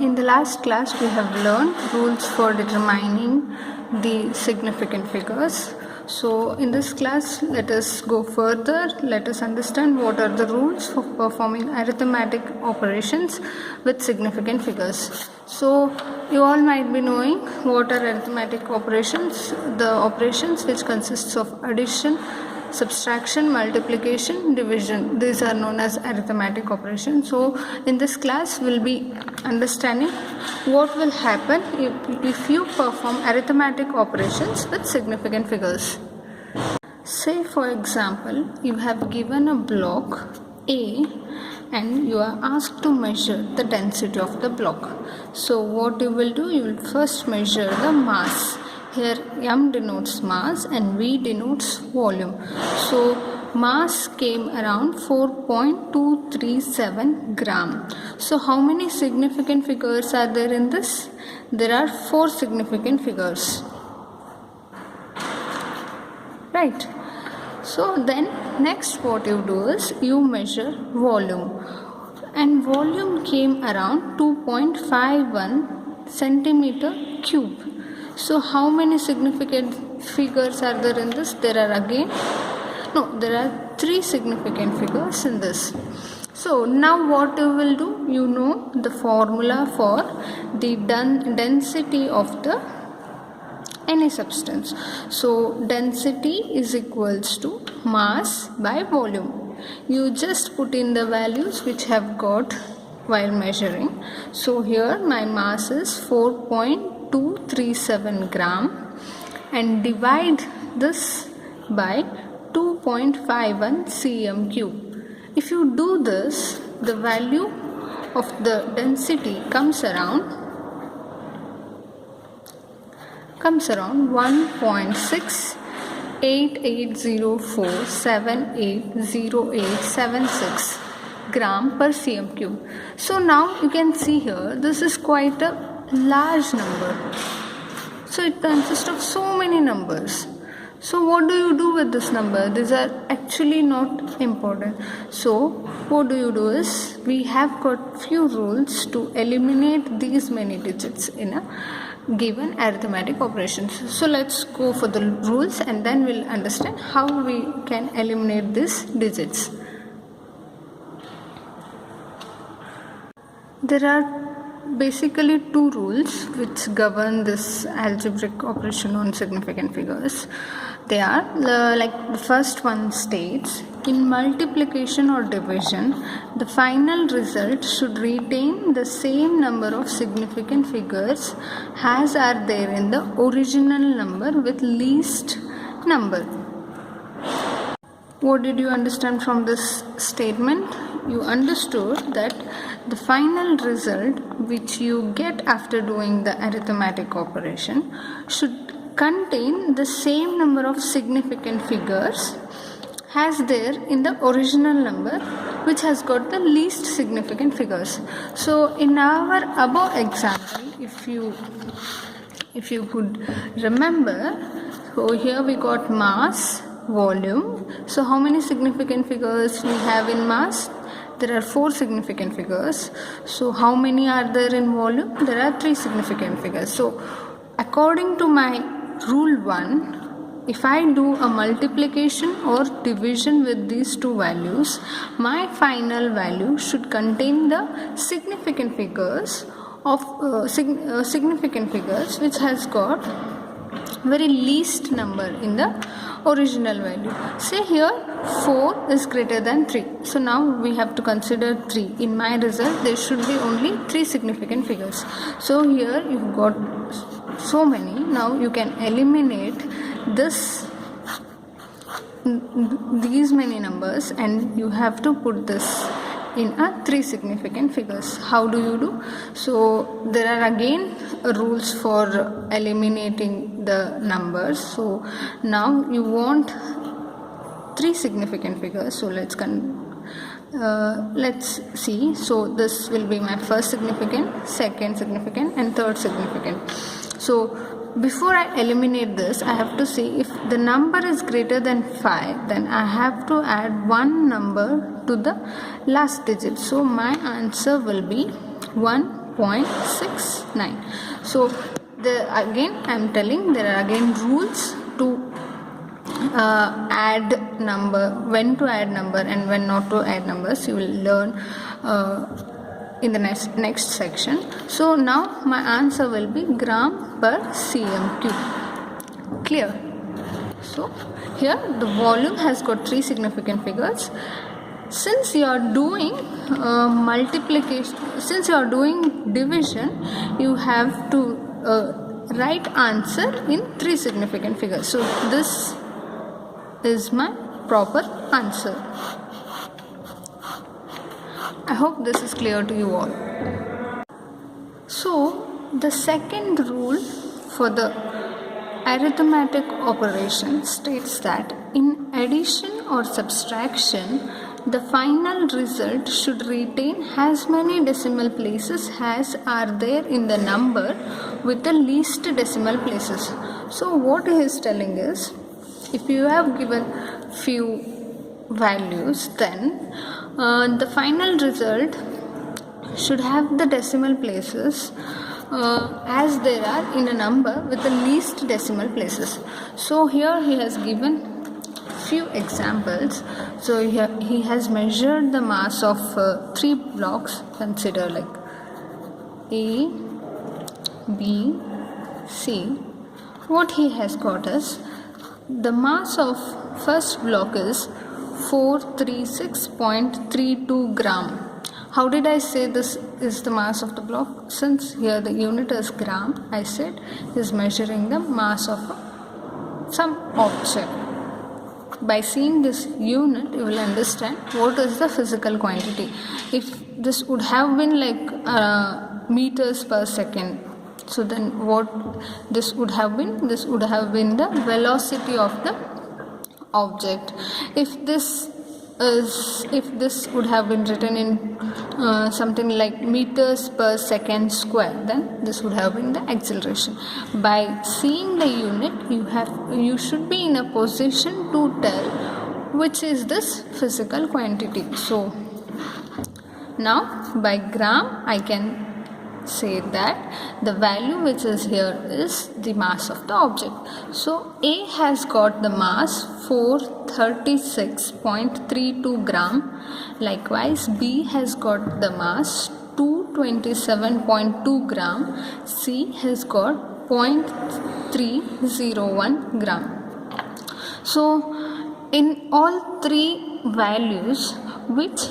In the last class we have learned rules for determining the significant figures. So in this class let us go further. Let us understand what are the rules for performing arithmetic operations with significant figures. So you all might be knowing what are arithmetic operations. The operations which consists of addition, subtraction, multiplication, division. These are known as arithmetic operations. So in this class we'll be understanding what will happen if you perform arithmetic operations with significant figures. Say for example, you have given a block A and you are asked to measure the density of the block. So what you will do, you will first measure the mass. Here M denotes mass and V denotes volume. So mass came around 4.237 gram. So how many significant figures are there in this? There are 4 significant figures. Right. So then next what you do is you measure volume. And volume came around 2.51 centimeter cube. So how many significant figures are there in this? There are 3 significant figures in this. So now what you will do? You know the formula for the density of any substance. So density is equals to mass by volume. You just put in the values which have got while measuring. So here my mass is 4.237 gram and divide this by 2.51 cm cube. If you do this, the value of the density comes around 1.6880478086 gram per cm cube. So now you can see here this is quite a large number. So it consists of so many numbers. So what do you do with this number? These are actually not important. So what do you do is we have got few rules to eliminate these many digits in a given arithmetic operations. So let's go for the rules and then we'll understand how we can eliminate these digits. There are basically 2 rules which govern this algebraic operation on significant figures. They are the first one states, in multiplication or division, the final result should retain the same number of significant figures as are there in the original number with least number. What did you understand from this statement? You understood that the final result which you get after doing the arithmetic operation should contain the same number of significant figures as there in the original number which has got the least significant figures. So in our above example, if you could remember, so here we got mass, volume. So how many significant figures we have in mass? There are 4 significant figures. So how many are there in volume? There are 3 significant figures. So according to my rule 1, if I do a multiplication or division with these 2 values, my final value should contain the significant figures of significant figures which has got very least number in the original value. Say here 4 is greater than 3. So now we have to consider 3. In my result there should be only 3 significant figures. So here you've got so many. Now you can eliminate these many numbers and you have to put this in a 3 significant figures. How do you do? So there are again rules for eliminating the numbers. So now you want 3 significant figures. So let's see. So this will be my first significant, second significant and third significant. So before I eliminate this, I have to see if the number is greater than 5, then I have to add 1 number to the last digit. So my answer will be 1 0.69. So again I am telling there are again rules to add number, when to add number and when not to add numbers. You will learn in the next section. So now my answer will be gram per cm cube. Clear? So here the volume has got three significant figures. Since you are doing multiplication, since you are doing division, you have to write answer in three significant figures. So this is my proper answer. I hope this is clear to you all. So the second rule for the arithmetic operation states that in addition or subtraction, the final result should retain as many decimal places as are there in the number with the least decimal places. So what he is telling is, if you have given few values, then the final result should have the decimal places as there are in a number with the least decimal places. So here he has given few examples. So here he has measured the mass of 3 blocks. Consider like A, B, C. What he has got is the mass of first block is 436.32 gram. How did I say this is the mass of the block? Since here the unit is gram, I said he is measuring the mass of some object. By seeing this unit, you will understand what is the physical quantity. If this would have been like meters per second, so then what this would have been? This would have been the velocity of the object. If this would have been written in something like meters per second square, then this would have been the acceleration. By seeing the unit, you should be in a position to tell which is this physical quantity. So now by gram I can say that the value which is here is the mass of the object. So A has got the mass 436.32 gram. Likewise B has got the mass 227.2 gram. C has got 0.301 gram. So in all three values, which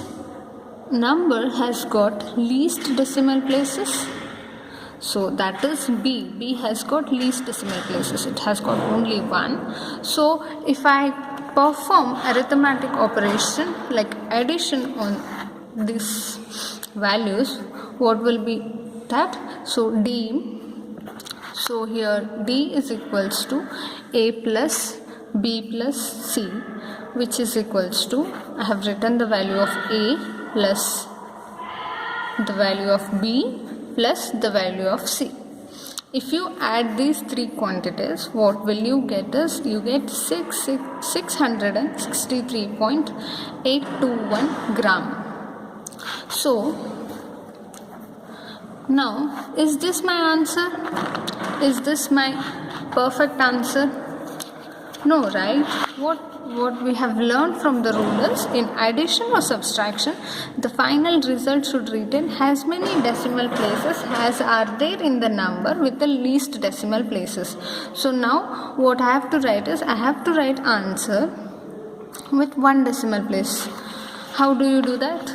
number has got least decimal places? So that is B. B has got least decimal places. It has got only 1. So if I perform arithmetic operation like addition on these values, what will be that? So D. So here D is equals to A plus B plus C, which is equals to, I have written the value of A plus the value of B plus the value of C. If you add these three quantities, what will you get is, you get 663.821 gram. So now, is this my answer? Is this my perfect answer? No, right? What we have learned from the rule is, in addition or subtraction, the final result should retain as many decimal places as are there in the number with the least decimal places. So now what I have to write is, I have to write answer with 1 decimal place. How do you do that?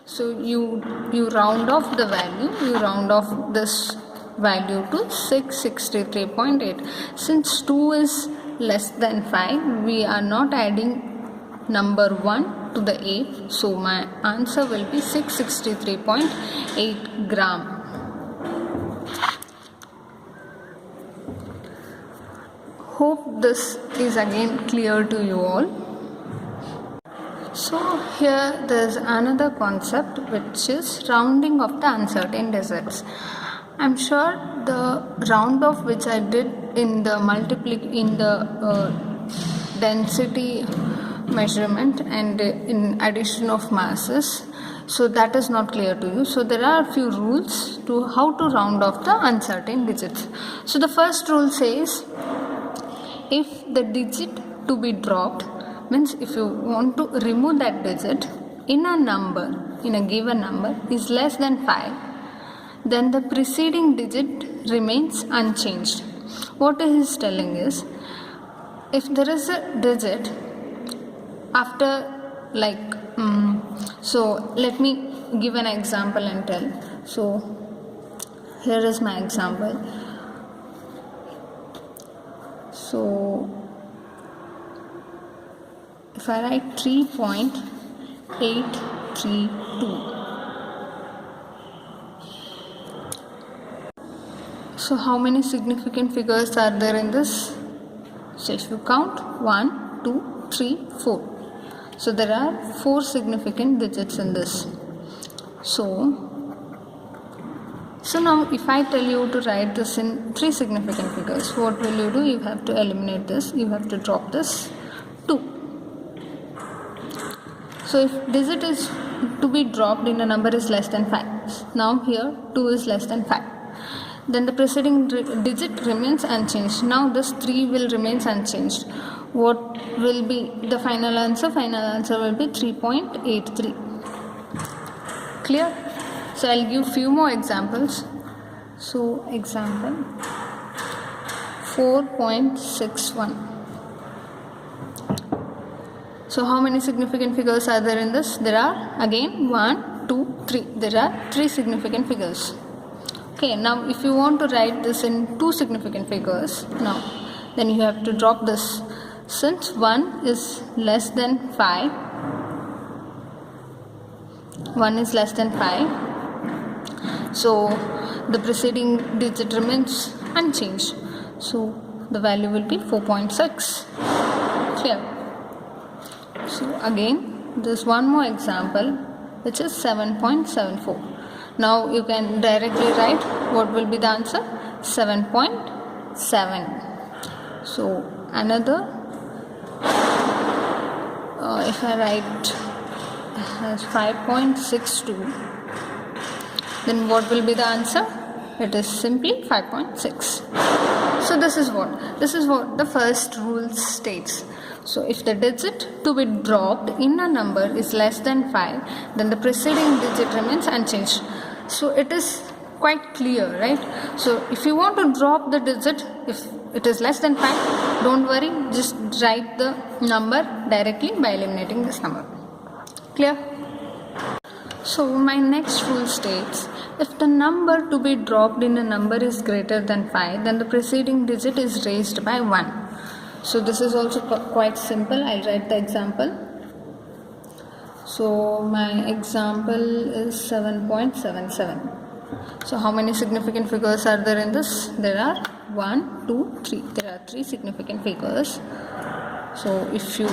So you round off the value, you round off this value to 663.8. Since 2 is less than 5, we are not adding number 1 to the 8, so my answer will be 663.8 gram. Hope this is again clear to you all. So here there is another concept, which is rounding of the uncertain digits. I'm sure the round off which I did in the density measurement and in addition of masses, So that is not clear to you. So there are a few rules to how to round off the uncertain digits. So the first rule says, if the digit to be dropped, means if you want to remove that digit in a number, in a given number is less than 5, then the preceding digit remains unchanged. What he is telling is, if there is a digit after so let me give an example and tell. So here is my example. So if I write 3.832, so how many significant figures are there in this? So if you count 1, 2, 3, 4. So there are 4 significant digits in this. So now if I tell you to write this in 3 significant figures, what will you do? You have to eliminate this. You have to drop this 2. So if digit is to be dropped in a number is less than 5. Now here 2 is less than 5. Then the preceding digit remains unchanged. Now this 3 will remain unchanged. What will be the final answer? Final answer will be 3.83. Clear? So I'll give few more examples. So example 4.61. So how many significant figures are there in this? There are again 1, 2, 3. There are 3 significant figures. Okay, now if you want to write this in 2 significant figures, now then you have to drop this. Since 1 is less than 5, 1 is less than 5, so the preceding digit remains unchanged. So the value will be 4.6. Clear? So again, there's one more example, which is 7.74. Now you can directly write what will be the answer? 7.7. So another, if I write as 5.62, then what will be the answer? It is simply 5.6. So this is what the first rule states. So if the digit to be dropped in a number is less than 5, then the preceding digit remains unchanged. So it is quite clear, right? So if you want to drop the digit, if it is less than 5, don't worry, just write the number directly by eliminating this number. Clear? So my next rule states, if the number to be dropped in a number is greater than 5, then the preceding digit is raised by 1. So this is also quite simple. I'll write the example. So my example is 7.77. So how many significant figures are there in this? There are 1, 2, 3. There are 3 significant figures. So if you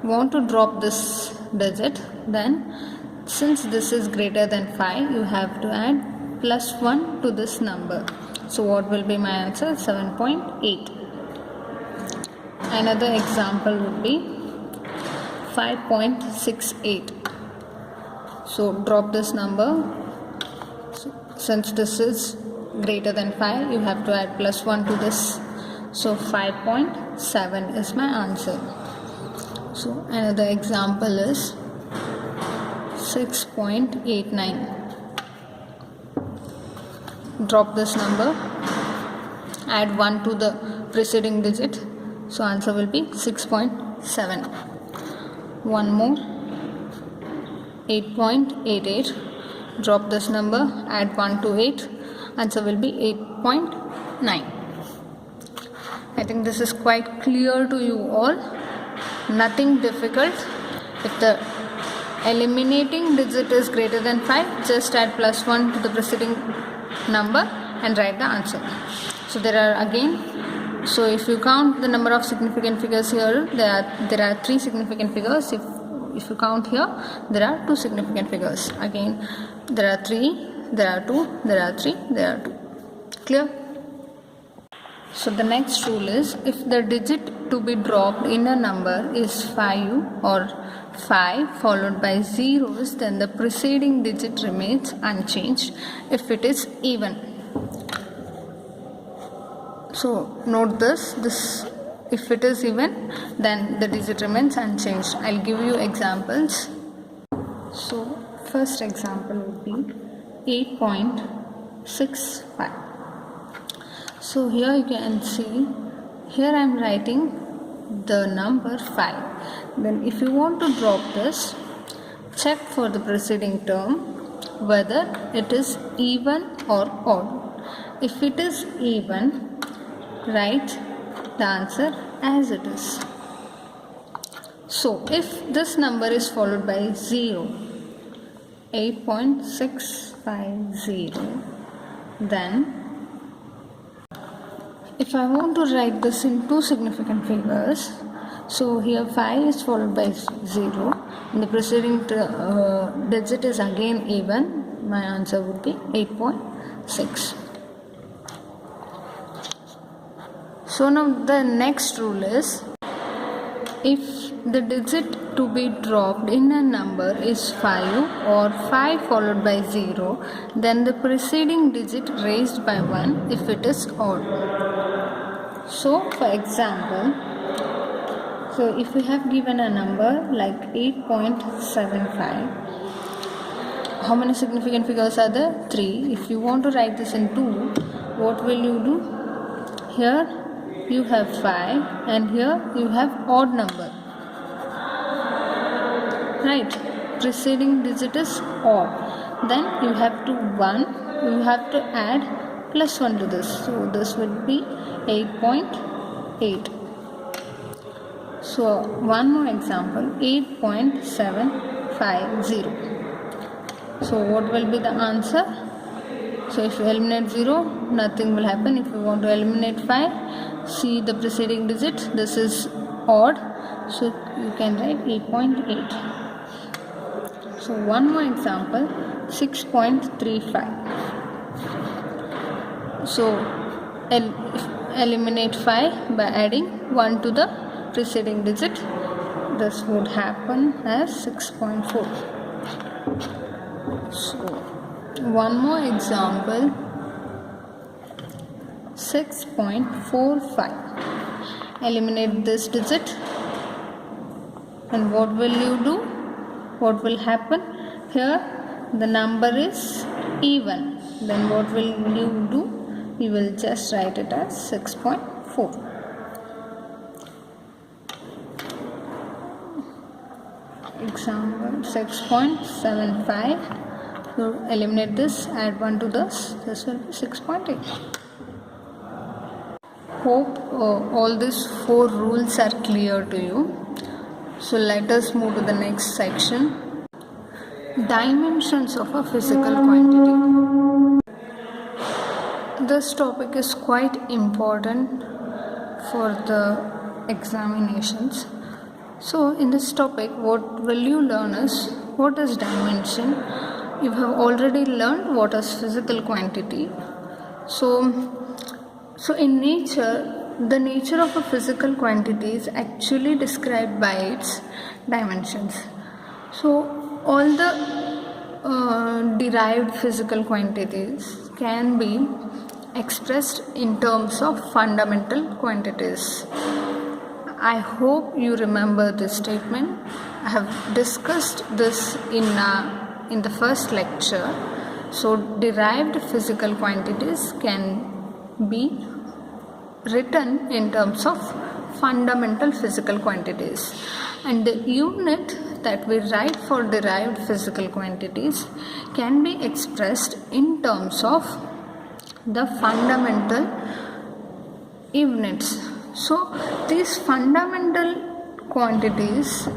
want to drop this digit, then since this is greater than 5, you have to add plus 1 to this number. So what will be my answer? 7.8. Another example would be 5.68. So drop this number. So since this is greater than 5, you have to add plus 1 to this. So 5.7 is my answer. So another example is 6.89. Drop this number, add 1 to the preceding digit. So answer will be 6.7. One more, 8.88. Drop this number, add 1 to 8. Answer will be 8.9. I think this is quite clear to you all. Nothing difficult. If the eliminating digit is greater than 5, just add plus 1 to the preceding number and write the answer. So there are again, so if you count the number of significant figures here, there are 3 significant figures. If you count here, there are 2 significant figures. Again, there are 3, there are 2, there are 3, there are 2. Clear? So the next rule is, if the digit to be dropped in a number is 5 or 5 followed by zeros, then the preceding digit remains unchanged if it is even. So note this if it is even, then the digit remains unchanged. I'll give you examples. So first example would be 8.65. So here you can see, here I am writing the number 5. Then if you want to drop this, check for the preceding term whether it is even or odd. If it is even, write the answer as it is. So if this number is followed by 0, 8.650, then if I want to write this in two significant figures, so here 5 is followed by 0 and the preceding digit is again even, my answer would be 8.6. So now the next rule is, if the digit to be dropped in a number is 5 or 5 followed by 0, then the preceding digit raised by 1 if it is odd. So for example, so if we have given a number like 8.75, how many significant figures are there? 3. If you want to write this in 2, what will you do? Here you have 5 and here you have odd number, right? Preceding digit is odd, then you have to add plus 1 to this, so this would be 8.8. So one more example, 8.750. so what will be the answer? So if you eliminate 0, nothing will happen. If you want to eliminate 5, see the preceding digit, this is odd, so you can write 8.8. So one more example, 6.35. So eliminate 5 by adding 1 to the preceding digit. This would happen as 6.4. So one more example, 6.45. Eliminate this digit and what will you do? What will happen? Here the number is even, then what will you do? You will just write it as 6.4. Example 6.75. So eliminate this, add 1 to this will be 6.8. Hope all these 4 rules are clear to you. So let us move to the next section. Dimensions of a physical quantity. This topic is quite important for the examinations. So in this topic, what will you learn is, what is dimension? You have already learned what is physical quantity. So in nature, the nature of a physical quantity is actually described by its dimensions. So all the derived physical quantities can be expressed in terms of fundamental quantities. I hope you remember this statement. I have discussed this in the first lecture. So derived physical quantities can be written in terms of fundamental physical quantities, and the unit that we write for derived physical quantities can be expressed in terms of the fundamental units. So these fundamental quantities,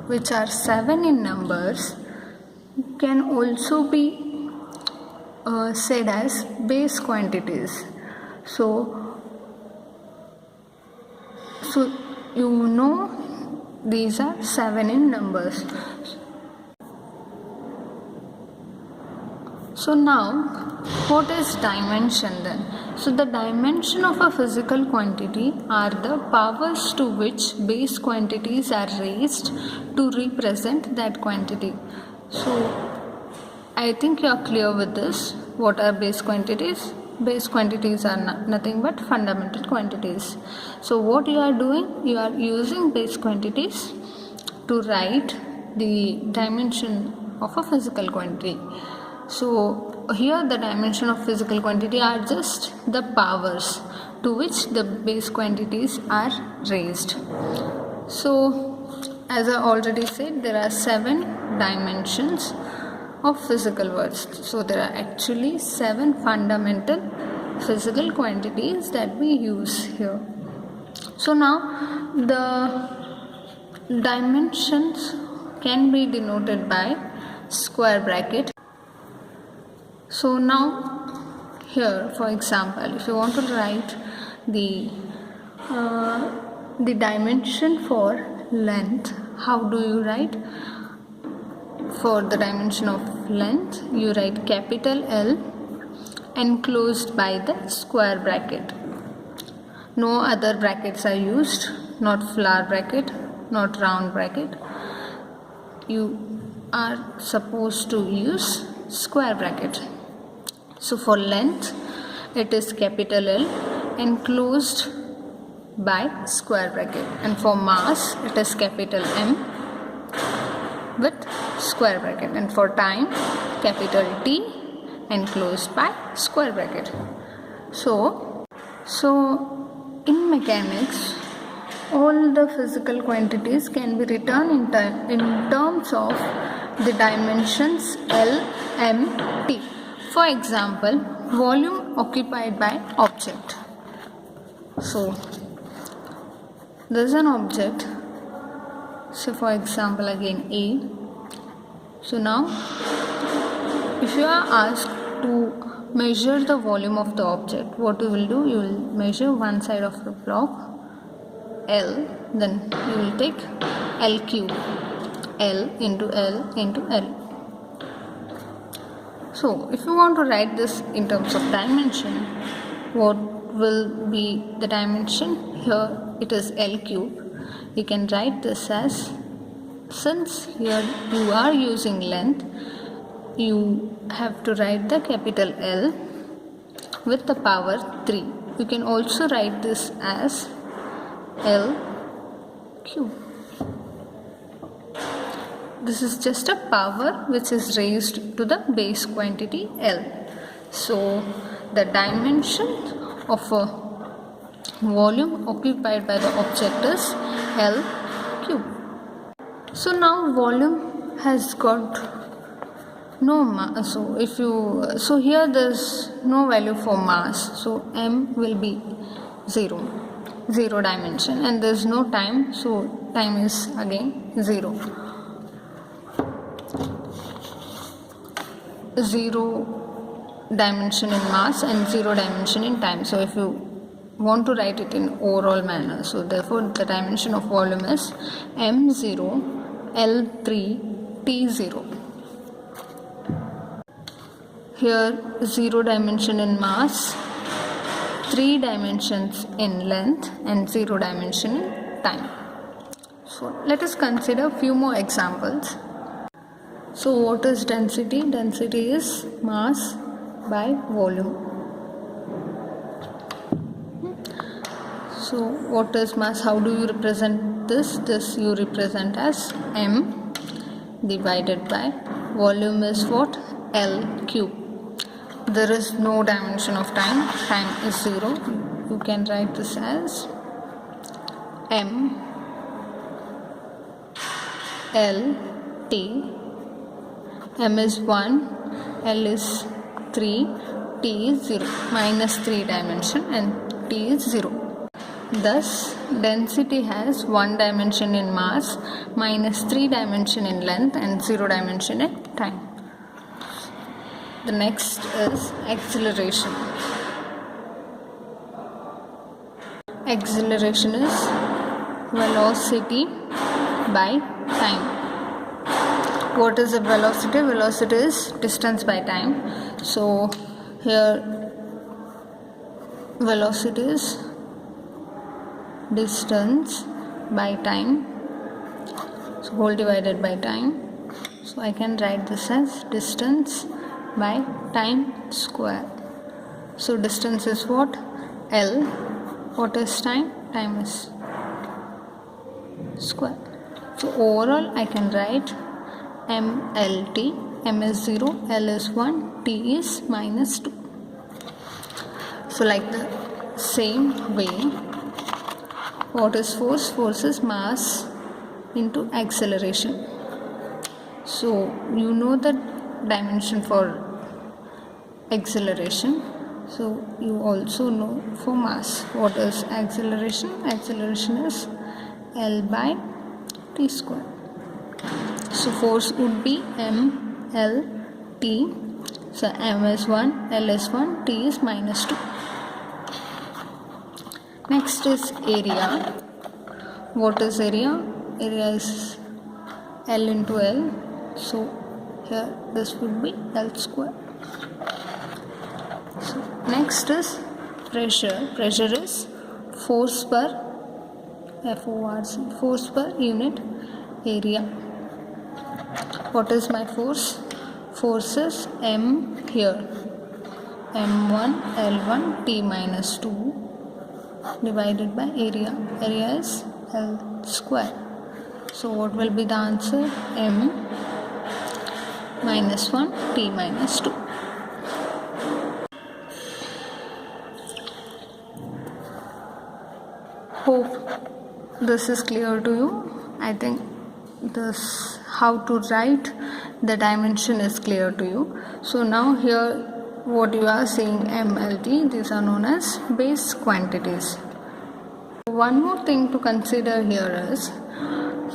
which are 7 in numbers, can also be said as base quantities. So you know these are 7 in numbers. So now, what is dimension then? So the dimension of a physical quantity are the powers to which base quantities are raised to represent that quantity. So I think you are clear with this. What are base quantities? Base quantities are nothing but fundamental quantities. So what you are doing? You are using base quantities to write the dimension of a physical quantity. So here the dimension of physical quantity are just the powers to which the base quantities are raised. So as I already said, there are 7 dimensions of physical words. So there are actually 7 fundamental physical quantities that we use here. So now the dimensions can be denoted by square bracket. So now here, for example, if you want to write the dimension for length, how do you write? For the dimension of length, you write capital L enclosed by the square bracket. No other brackets are used, not flower bracket, not round bracket. You are supposed to use square bracket. So for length, it is capital L enclosed by square bracket, and for mass, it is capital M with square bracket, and for time, capital T enclosed by square bracket. So in mechanics, all the physical quantities can be written in terms of the dimensions L, M, T. For example, volume occupied by object. So there is an object. So for example, again A. So now if you are asked to measure the volume of the object, what you will do? You will measure one side of the block L, then you will take L cube, L into L into L. So if you want to write this in terms of dimension, what will be the dimension? Here it is L cube. You can write this as, since here you are using length, you have to write the capital L with the power 3. You can also write this as L cube. This is just a power which is raised to the base quantity L. So the dimension of a volume occupied by the object is L cube. So now volume has got no mass. So here there is no value for mass. So M will be 0 dimension, and there is no time. So time is again 0 dimension in mass and 0 dimension in time. So if you want to write it in overall manner, so therefore the dimension of volume is M0, L3, T0. Here 0 dimension in mass, 3 dimensions in length, and 0 dimension in time. So let us consider a few more examples. So what is density? Density is mass by volume. So what is mass? How do you represent this? This you represent as M divided by volume is what? L cube. There is no dimension of time. Time is 0. You can write this as M L T. M is 1, L is 3, T is 0, minus 3 dimension, and T is 0. Thus, density has 1 dimension in mass, minus 3 dimension in length, and 0 dimension in time. The next is acceleration. Acceleration is velocity by time. What is the velocity? Velocity is distance by time. So here velocity is distance by time, so whole divided by time. So I can write this as distance by time square. So distance is what? L. What is time? Time is square. So overall I can write MLT. M is 0, L is 1, T is minus 2. So like the same way, what is force? Force is mass into acceleration. So you know the dimension for acceleration, so you also know for mass. What is acceleration? Acceleration is L by T square. So force would be MLT. So M is 1, L is 1, T is minus 2. Next is area. What is area? Area is L into L. So here this would be L square. So next is pressure. Pressure is force per force per unit area. What is my force? Force is M here, M1 L1 T minus 2 divided by area. Area is L square. So what will be the answer? M minus 1 T minus 2. Hope this is clear to you. I think this how to write the dimension is clear to you. So now here what you are seeing MLT, these are known as base quantities. One more thing to consider here is,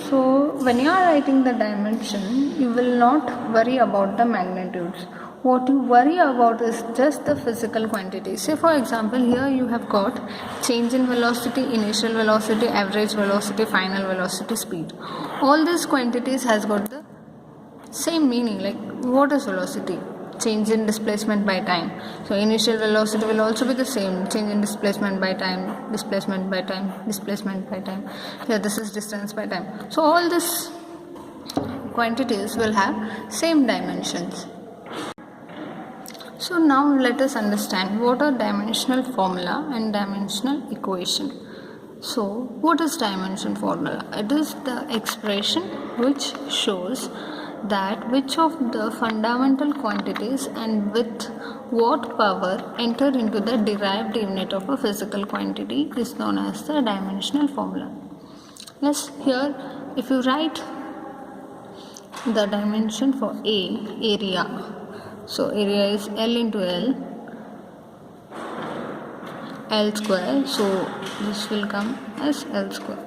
so when you are writing the dimension, you will not worry about the magnitudes. What you worry about is just the physical quantities. Say for example, here you have got change in velocity, initial velocity, average velocity, final velocity, speed. All these quantities has got the same meaning. Like what is velocity? Change in displacement by time. So initial velocity will also be the same, change in displacement by time, displacement by time, displacement by time. Here this is distance by time. So all these quantities will have same dimensions. So now let us understand what are dimensional formula and dimensional equation. So what is dimension formula? It is the expression which shows that which of the fundamental quantities and with what power enter into the derived unit of a physical quantity is known as the dimensional formula. Yes, here if you write the dimension for A, area. So area is L into L square. So this will come as L square.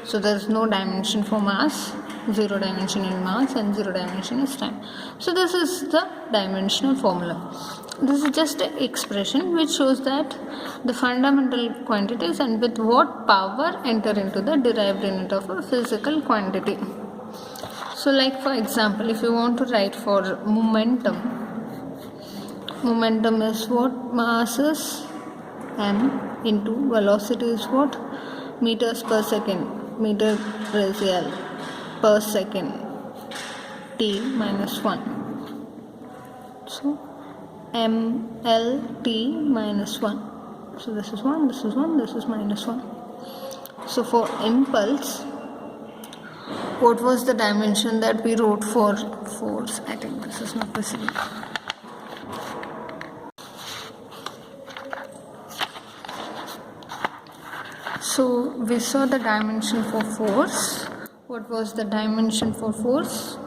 So there is no dimension for mass, 0 dimension in mass and 0 dimension is time. So this is the dimensional formula. This is just an expression which shows that the fundamental quantities and with what power enter into the derived unit of a physical quantity. So like for example, if you want to write for momentum, momentum is what? Mass is m into velocity is what? Meters per second, meter radial per second, t minus 1. So mlt minus 1. So this is 1, this is 1, this is minus 1. So for impulse, what was the dimension that we wrote for force? I think this is not visible. So we saw the dimension for force. What was the dimension for force?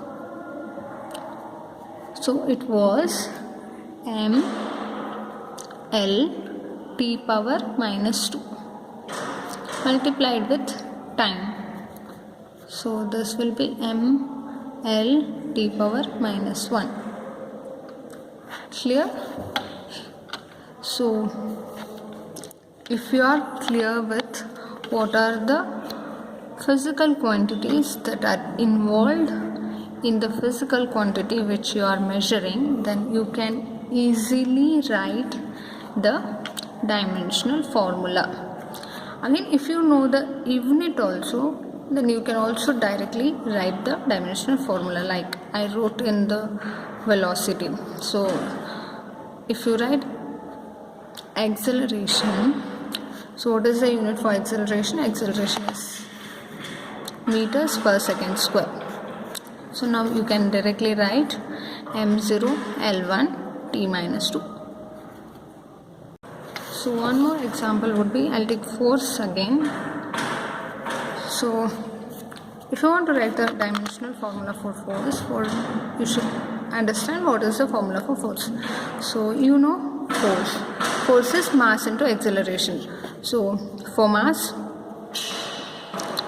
So it was m l t power minus 2 multiplied with time. So this will be m l t power minus 1. Clear? So if you are clear with what are the physical quantities that are involved in the physical quantity which you are measuring, then you can easily write the dimensional formula. Again, if you know the unit also, then you can also directly write the dimensional formula like I wrote in the velocity. So if you write acceleration, so what is the unit for acceleration? Acceleration is meters per second square. So now you can directly write m0 L1 t minus 2. So one more example would be, I'll take force again. So if you want to write the dimensional formula for force, you should understand what is the formula for force. So you know force is mass into acceleration. So for mass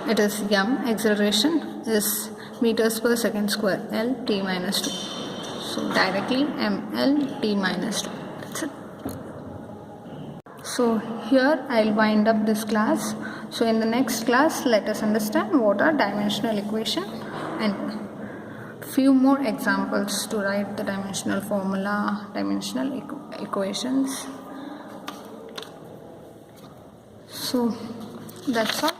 it is m, acceleration is meters per second square, L t minus 2. So directly ml t minus 2. That's it. So here I'll wind up this class. So in the next class, let us understand what are dimensional equation and few more examples to write the dimensional formula, dimensional equations. So that's all.